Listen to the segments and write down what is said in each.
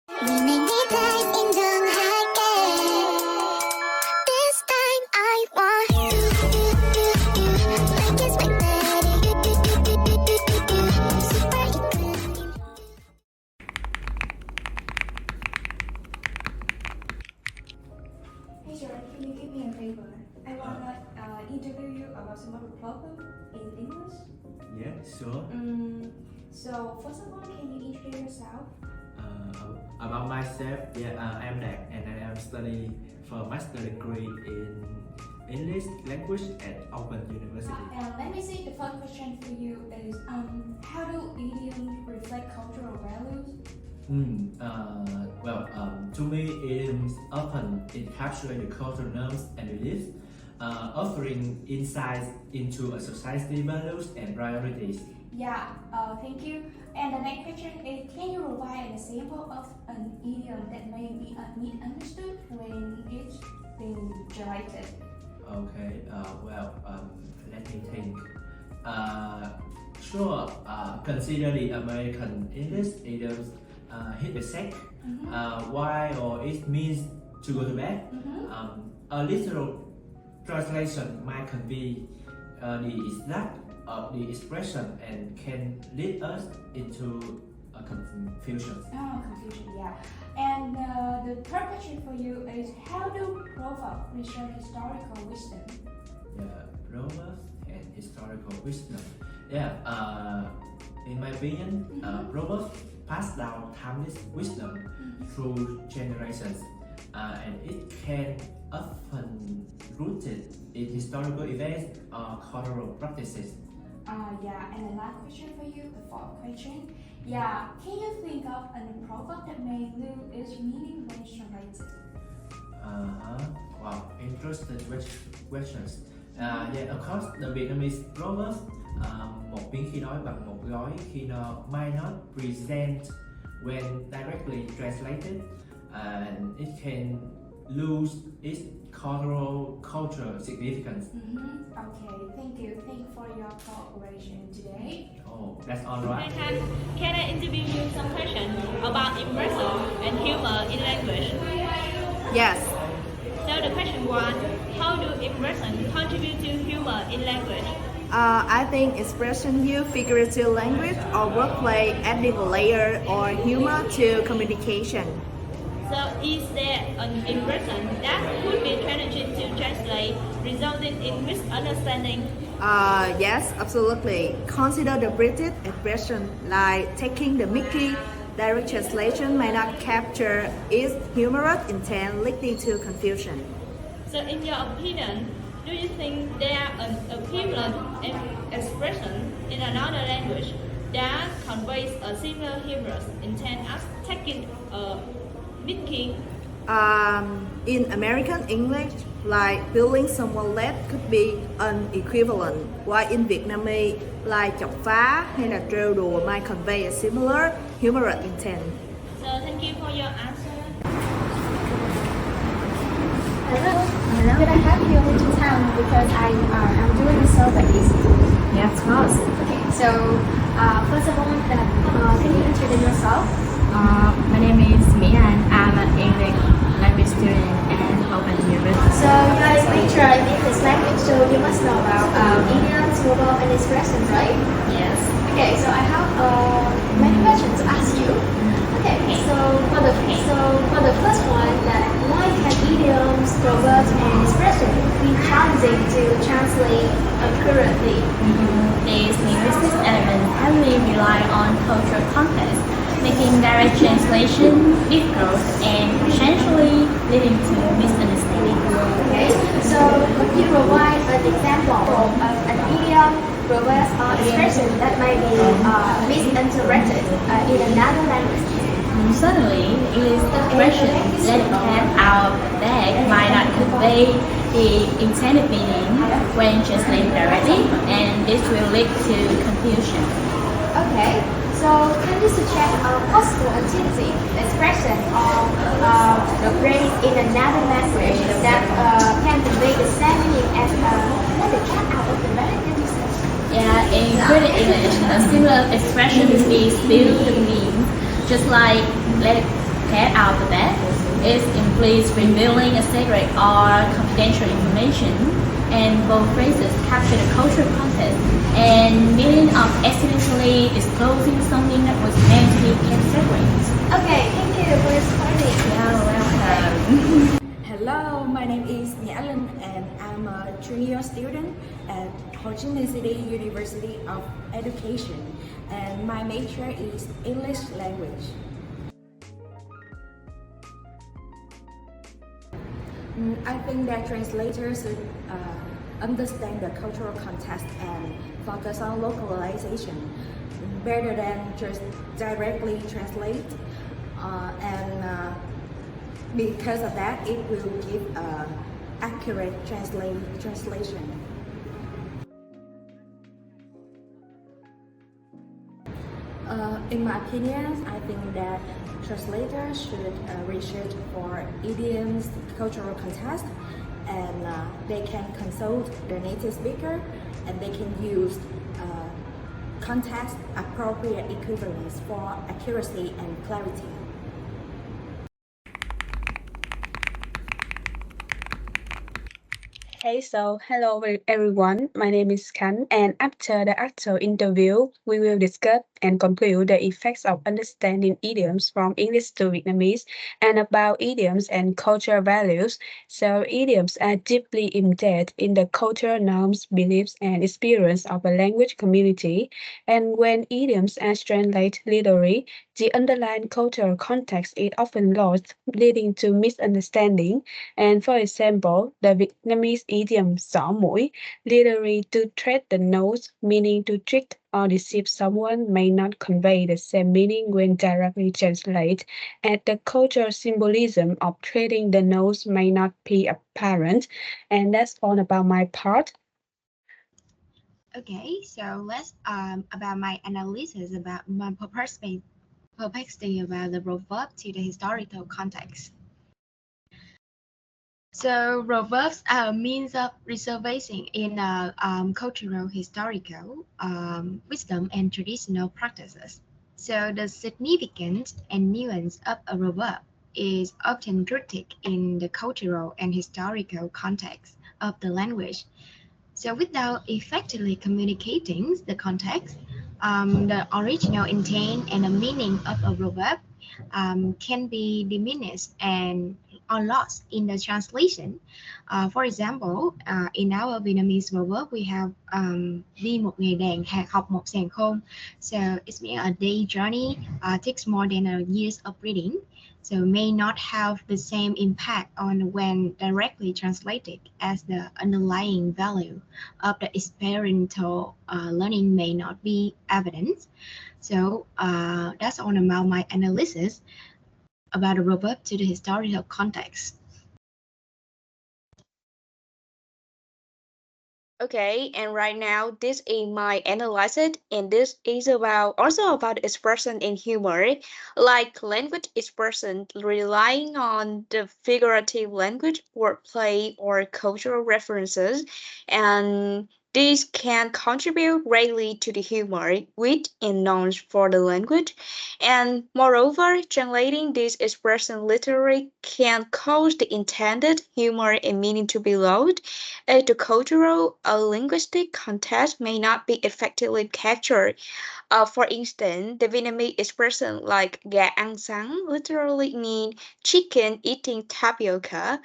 니네 인정할게. This time I want you. Like it's my daddy. Super 이끌림. Hey Sharon, can you do me a favor? I wanna interview you about some of the problem in English. Yeah, sure. So first of all, can you introduce yourself? About myself, I'm Dak and I am studying for master degree in English language at Open University. And let me see. The first question for you is, how do idioms reflect cultural values? To me, idioms often encapsulate the cultural norms and beliefs, offering insights into a society's values and priorities. Yeah, thank you. And the next question is, can you provide an example of an idiom that may be misunderstood when it's been generated? Okay, let me think. Sure, consider the American English idioms hit the sack, why or it means to go to bed. A literal translation might convey the exact of the expression and can lead us into a confusion. Oh, confusion, yeah. And the third question for you is, how do proverbs research historical wisdom? Proverbs and historical wisdom. In my opinion, proverbs pass down timeless wisdom through generations, and it can often rooted in historical events or cultural practices. And the last question for you, the fourth question. Can you think of a proverb that may lose its meaning when translated? Interesting questions. Of course, the Vietnamese proverb, một miếng khi đói bằng một gói khi no might not present when directly translated, and it can lose its cultural significance. Okay, thank you. Thank you for your cooperation today. Oh, that's all right. Can I interview you some questions about immersion and humor in language? Yes. So the question one, how do immersion contribute to humor in language? I think expression use figurative language or wordplay adding a layer or humor to communication. So is there an immersion that could be challenging to translate, resulting in misunderstanding? Yes, absolutely. Consider the British expression like taking the mickey. Direct translation may not capture its humorous intent, leading to confusion. So in your opinion, do you think there an equivalent expression in another language that conveys a similar humorous intent as taking a mickey? In American English, like billing someone late could be an equivalent, while in Vietnamese, like chọc phá hay là trêu đùa might convey a similar humorous intent. So thank you for your answer. Hello. Could I have you to town because I'm doing a survey. Yeah, of course. Okay, so first of all, can you introduce yourself? My name is Mian. I'm an English language student at Open University. So you are a lecturer in English language, so you must know about idioms, proverbs, and expressions, right? Yes. Okay, so I have many questions to ask you. Okay, so for the first one, that why can idioms, proverbs, and expressions be challenging to translate accurately? These linguistic elements heavily rely on cultural context, making direct translation difficult and potentially leading to misunderstanding. Okay, so could you provide an example of an idiom, proverb, or expression that might be misinterpreted in another language? Certainly, English expression "let the cat out of the bag" might not convey the intended meaning when translated directly, and this will lead to confusion. Okay, so can you suggest a possible alternative expression or the phrase in another language that can convey the same meaning as let the cat out of the bag? Yeah, in British English, a similar expression is "spill the beans," just like "let cat out of the bag is implies revealing a secret or confidential information, and both phrases capture the cultural context and meaning of accidentally disclosing something that was meant to be kept secret. Okay, thank you for explaining. You're welcome. Hello, my name is Nhã Linh and I'm a junior student at Ho Chi Minh City University of Education and my major is English language. I think that translators should understand the cultural context and focus on localization better than just directly translate and because of that it will give accurate translation. In my opinion, I think that translators should research for idioms, cultural context, and they can consult the native speaker and they can use context appropriate equivalents for accuracy and clarity. Hey, so hello everyone. My name is Khánh, and after the actual interview, we will discuss and conclude the effects of understanding idioms from English to Vietnamese and about idioms and cultural values. So, idioms are deeply embedded in the cultural norms, beliefs, and experience of a language community. And when idioms are translated literally, the underlying cultural context is often lost, leading to misunderstanding. And for example, the Vietnamese idiom "xỏ mũi", literally to thread the nose, meaning to trick or deceive someone, may not convey the same meaning when directly translated, and the cultural symbolism of threading the nose may not be apparent. And that's all about my part. Okay, so let's about my analysis about my perspective about the proverb to the historical context. So proverbs are a means of reserving in cultural, historical wisdom and traditional practices. So the significance and nuance of a proverb is often rooted in the cultural and historical context of the language. So without effectively communicating the context, the original intent and the meaning of a proverb can be diminished and or lost in the translation. For example, in our Vietnamese proverb, we have đi một ngày đàn, học một sàng khôn. So it's mean a day journey takes more than a years of reading. So may not have the same impact on when directly translated as the underlying value of the experiential learning may not be evident. So that's all about my analysis about the proverb to the historical context. Okay, and right now this is my analysis, and this is also about expression in humor, like language expression relying on the figurative language, wordplay, or cultural references, and this can contribute greatly to the humor, wit, and nouns for the language. And moreover, translating this expression literally can cause the intended humor and meaning to be lost, as the cultural or linguistic context may not be effectively captured. For instance, the Vietnamese expression like gà ăn sáng literally mean chicken eating tapioca,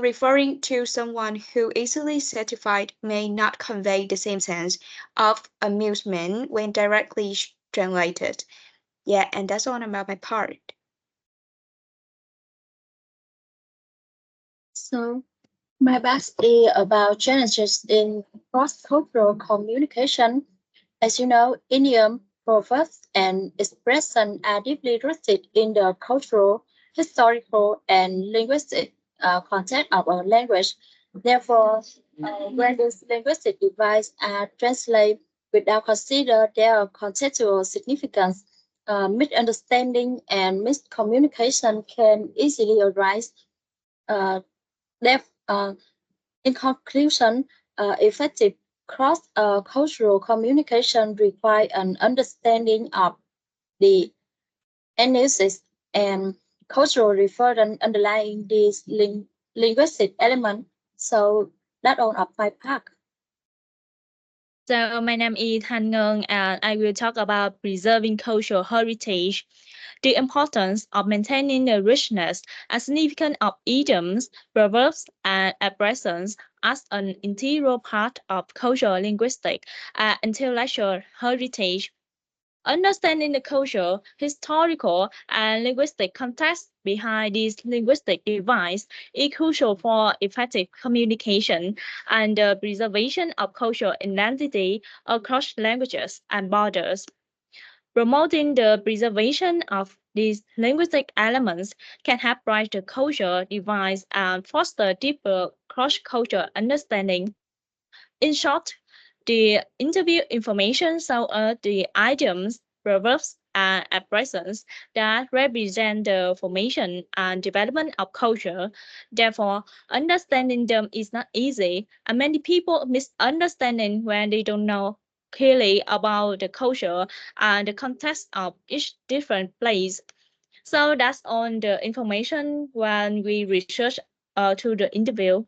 referring to someone who easily satisfied may not convey the same sense of amusement when directly translated. Yeah, and that's all about my part. So, my part is about challenges in cross-cultural communication. As you know, idiom, proverbs, and expression are deeply rooted in the cultural, historical, and linguistic context of a language. Therefore, when these linguistic devices are translated without consider their contextual significance, misunderstanding and miscommunication can easily arise. In conclusion, effective cross-cultural communication requires an understanding of the analysis and cultural reference underlying these linguistic elements. So that all of my part. So my name is Han Ngân and I will talk about preserving cultural heritage, the importance of maintaining the richness and significance of idioms, proverbs, and expressions as an integral part of cultural linguistic and intellectual heritage. Understanding the cultural, historical, and linguistic context behind these linguistic devices is crucial for effective communication and the preservation of cultural identity across languages and borders. Promoting the preservation of these linguistic elements can help bridge the cultural divides and foster deeper cross-cultural understanding. In short, the interview information shows us the idioms, proverbs, and expressions that represent the formation and development of culture. Therefore, understanding them is not easy, and many people misunderstanding when they don't know clearly about the culture and the context of each different place. So that's all the information when we research to the interview.